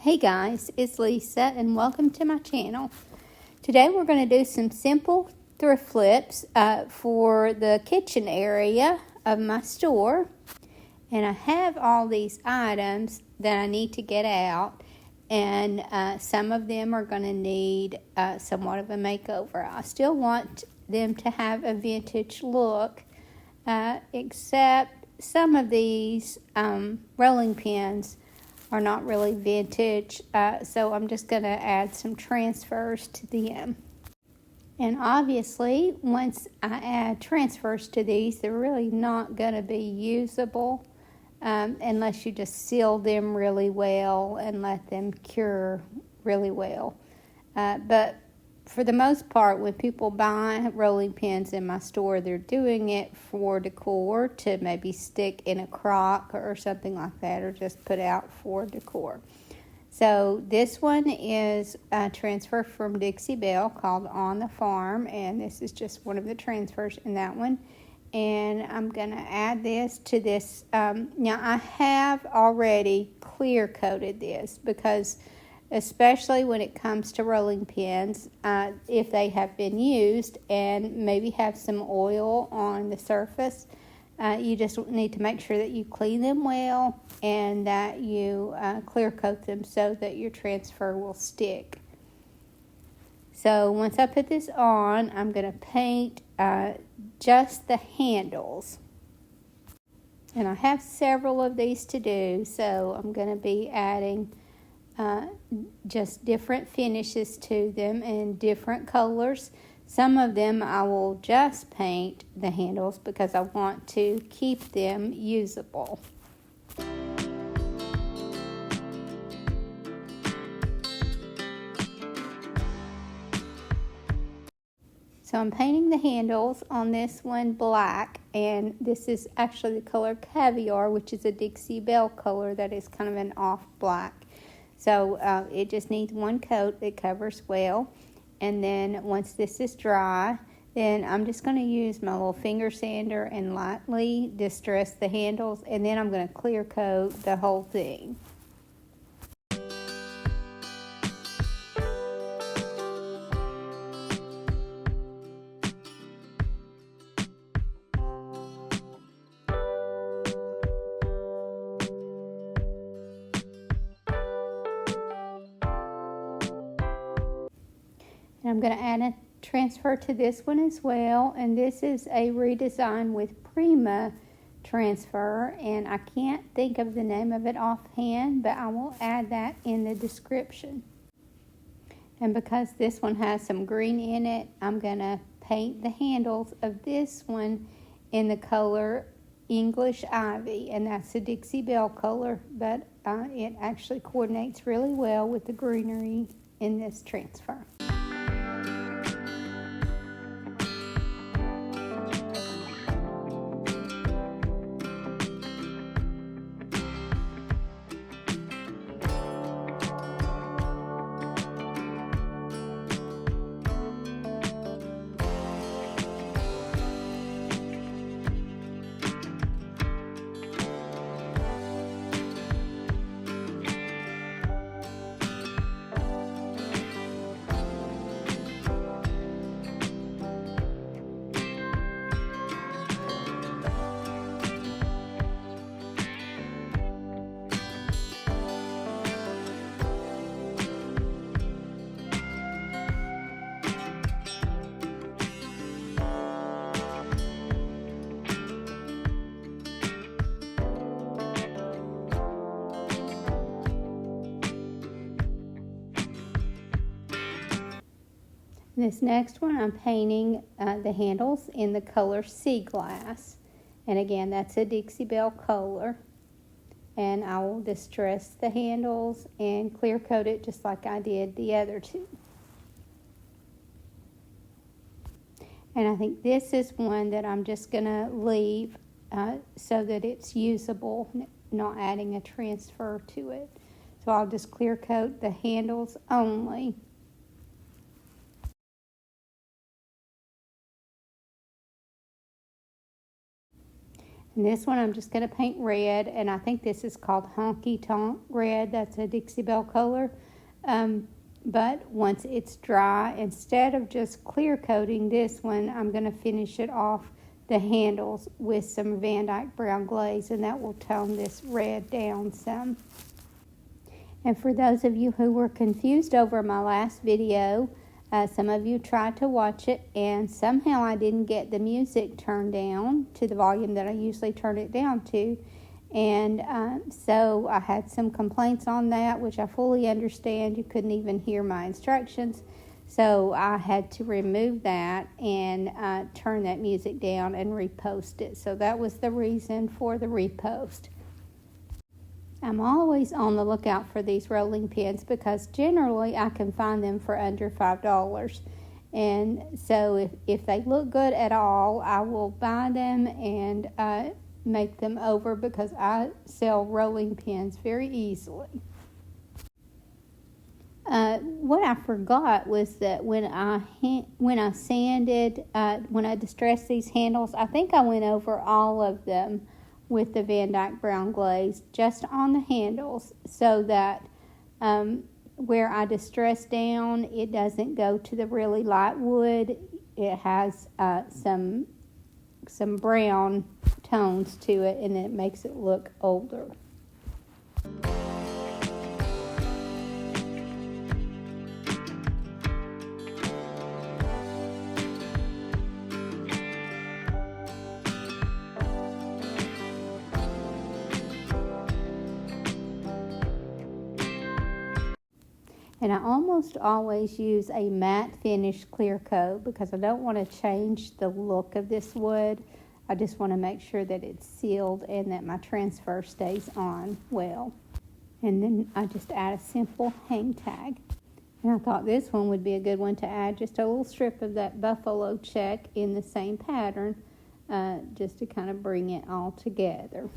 Hey guys, it's Lisa and welcome to my channel. Today we're going to do some simple thrift flips for the kitchen area of my store. And I have all these items that I need to get out, and some of them are going to need somewhat of a makeover. I still want them to have a vintage look, except some of these rolling pins are not really vintage, so I'm just going to add some transfers to them. And obviously, once I add transfers to these, they're really not going to be usable unless you just seal them really well and let them cure really well. But for the most part, when people buy rolling pins in my store, they're doing it for decor, to maybe stick in a crock or something like that, or just put out for decor. So this one is a transfer from Dixie Belle called On the Farm, and this is just one of the transfers in that one. And I'm going to add this to this. Now, I have already clear coated this because especially when it comes to rolling pins, if they have been used and maybe have some oil on the surface, you just need to make sure that you clean them well and that you clear coat them so that your transfer will stick. So once I put this on, I'm going to paint just the handles. And I have several of these to do, so I'm going to be adding just different finishes to them in different colors. Some of them I will just paint the handles because I want to keep them usable. So I'm painting the handles on this one black, and this is actually the color Caviar, which is a Dixie Belle color that is kind of an off black. So it just needs one coat that covers well. And then once this is dry, then I'm just going to use my little finger sander and lightly distress the handles. And then I'm going to clear coat the whole thing. And I'm going to add a transfer to this one as well, and this is a redesign with Prima transfer, and I can't think of the name of it offhand, but I will add that in the description. And because this one has some green in it, I'm going to paint the handles of this one in the color English Ivy, and that's a Dixie Belle color, but it actually coordinates really well with the greenery in this transfer. This next one, I'm painting the handles in the color Sea Glass. And again, that's a Dixie Belle color. And I will distress the handles and clear coat it just like I did the other two. And I think this is one that I'm just going to leave so that it's usable, not adding a transfer to it. So I'll just clear coat the handles only. And this one I'm just going to paint red, and I think this is called Honky Tonk Red. That's a Dixie Belle color. But once it's dry, instead of just clear coating this one, I'm going to finish it off the handles with some Van Dyke brown glaze, and that will tone this red down some. And for those of you who were confused over my last video, some of you tried to watch it, and somehow I didn't get the music turned down to the volume that I usually turn it down to. And so I had some complaints on that, which I fully understand. You couldn't even hear my instructions. So I had to remove that and turn that music down and repost it. So that was the reason for the repost. I'm always on the lookout for these rolling pins because generally I can find them for under $5. And so if they look good at all, I will buy them and make them over because I sell rolling pins very easily. What I forgot was that when I sanded, when I distressed these handles, I think I went over all of them with the Van Dyke brown glaze just on the handles so that where I distress down, it doesn't go to the really light wood. It has some brown tones to it, and it makes it look older. And I almost always use a matte finish clear coat because I don't want to change the look of this wood. I just want to make sure that it's sealed and that my transfer stays on well. And then I just add a simple hang tag. And I thought this one would be a good one to add just a little strip of that buffalo check in the same pattern, just to kind of bring it all together.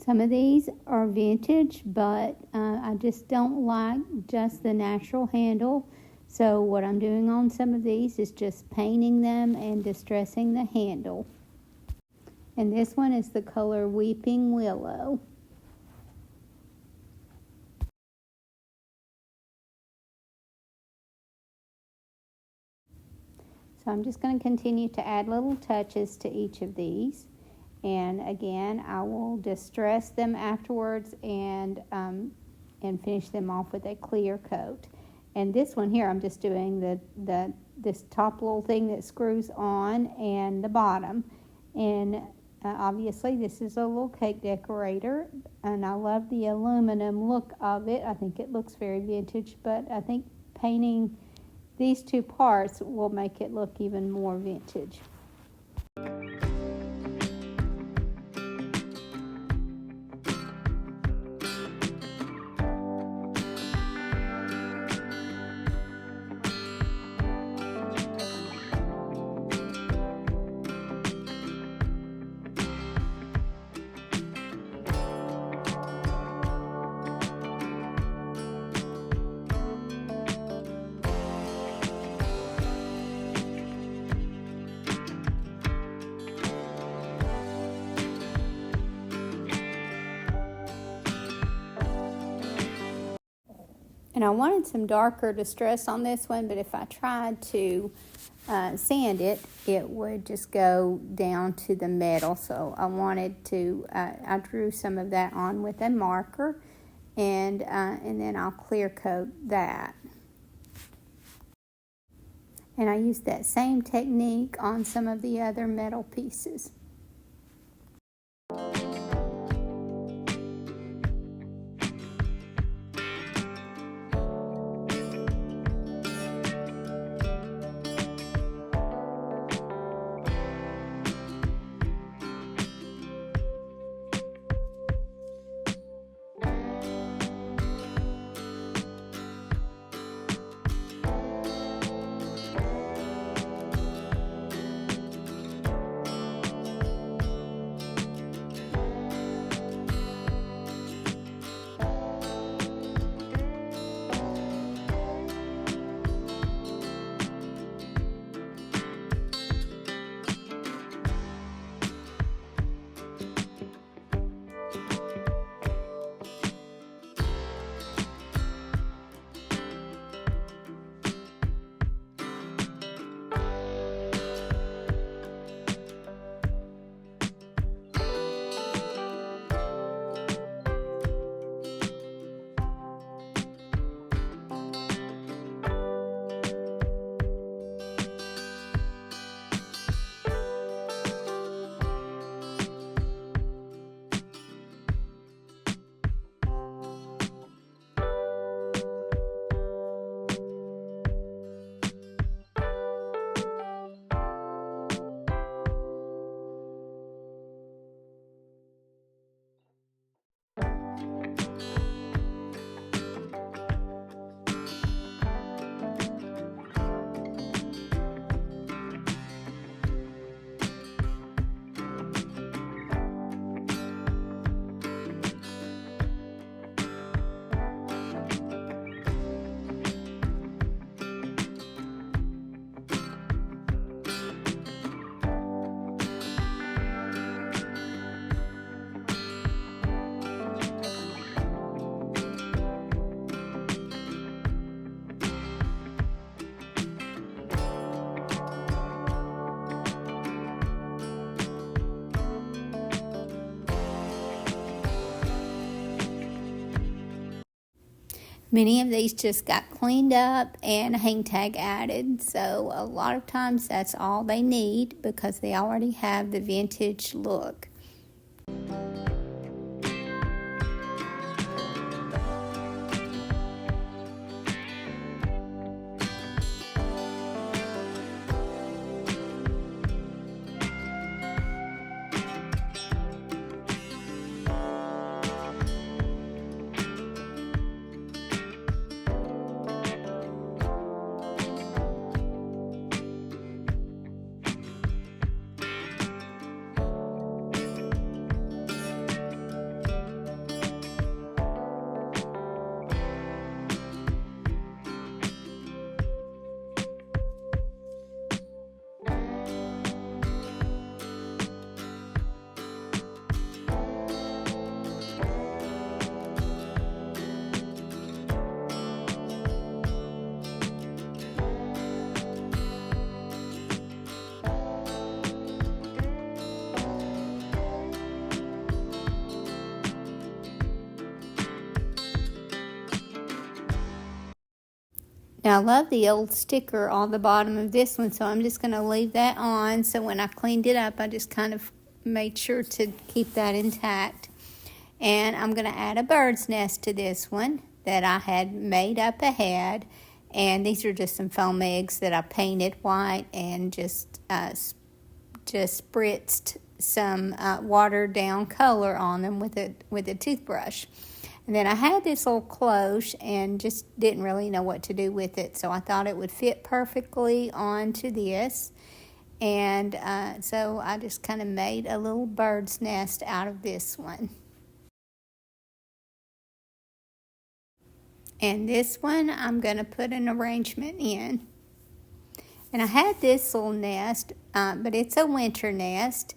Some of these are vintage, but I just don't like just the natural handle. So what I'm doing on some of these is just painting them and distressing the handle. And this one is the color Weeping Willow. So I'm just going to continue to add little touches to each of these. And again, I will distress them afterwards and finish them off with a clear coat. And this one here, I'm just doing this top little thing that screws on and the bottom. And obviously, this is a little cake decorator, and I love the aluminum look of it. I think it looks very vintage, but I think painting these two parts will make it look even more vintage. And I wanted some darker distress on this one, but if I tried to sand it, it would just go down to the metal. So I wanted to, I drew some of that on with a marker, and then I'll clear coat that. And I used that same technique on some of the other metal pieces. Many of these just got cleaned up and a hang tag added, so a lot of times that's all they need because they already have the vintage look. Now I love the old sticker on the bottom of this one, so I'm just going to leave that on. So when I cleaned it up, I just kind of made sure to keep that intact. And I'm going to add a bird's nest to this one that I had made up ahead. And these are just some foam eggs that I painted white and just spritzed some watered down color on them with a toothbrush. And then I had this little cloche and just didn't really know what to do with it. So I thought it would fit perfectly onto this. And so I just kind of made a little bird's nest out of this one. And this one I'm going to put an arrangement in. And I had this little nest, but it's a winter nest.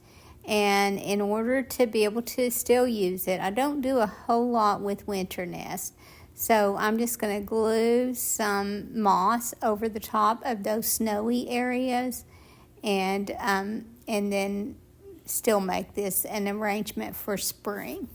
And in order to be able to still use it, I don't do a whole lot with winter nests. So I'm just going to glue some moss over the top of those snowy areas and then still make this an arrangement for spring.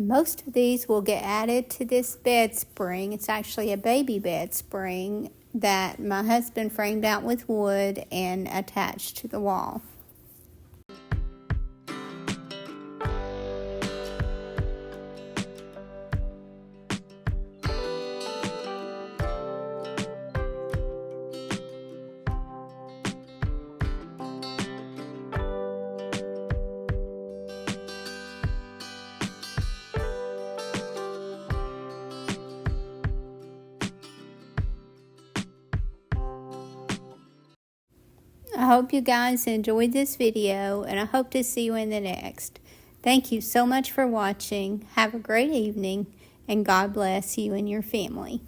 And most of these will get added to this bed spring. It's actually a baby bed spring that my husband framed out with wood and attached to the wall. I hope you guys enjoyed this video, and I hope to see you in the next. Thank you so much for watching. Have a great evening, and God bless you and your family.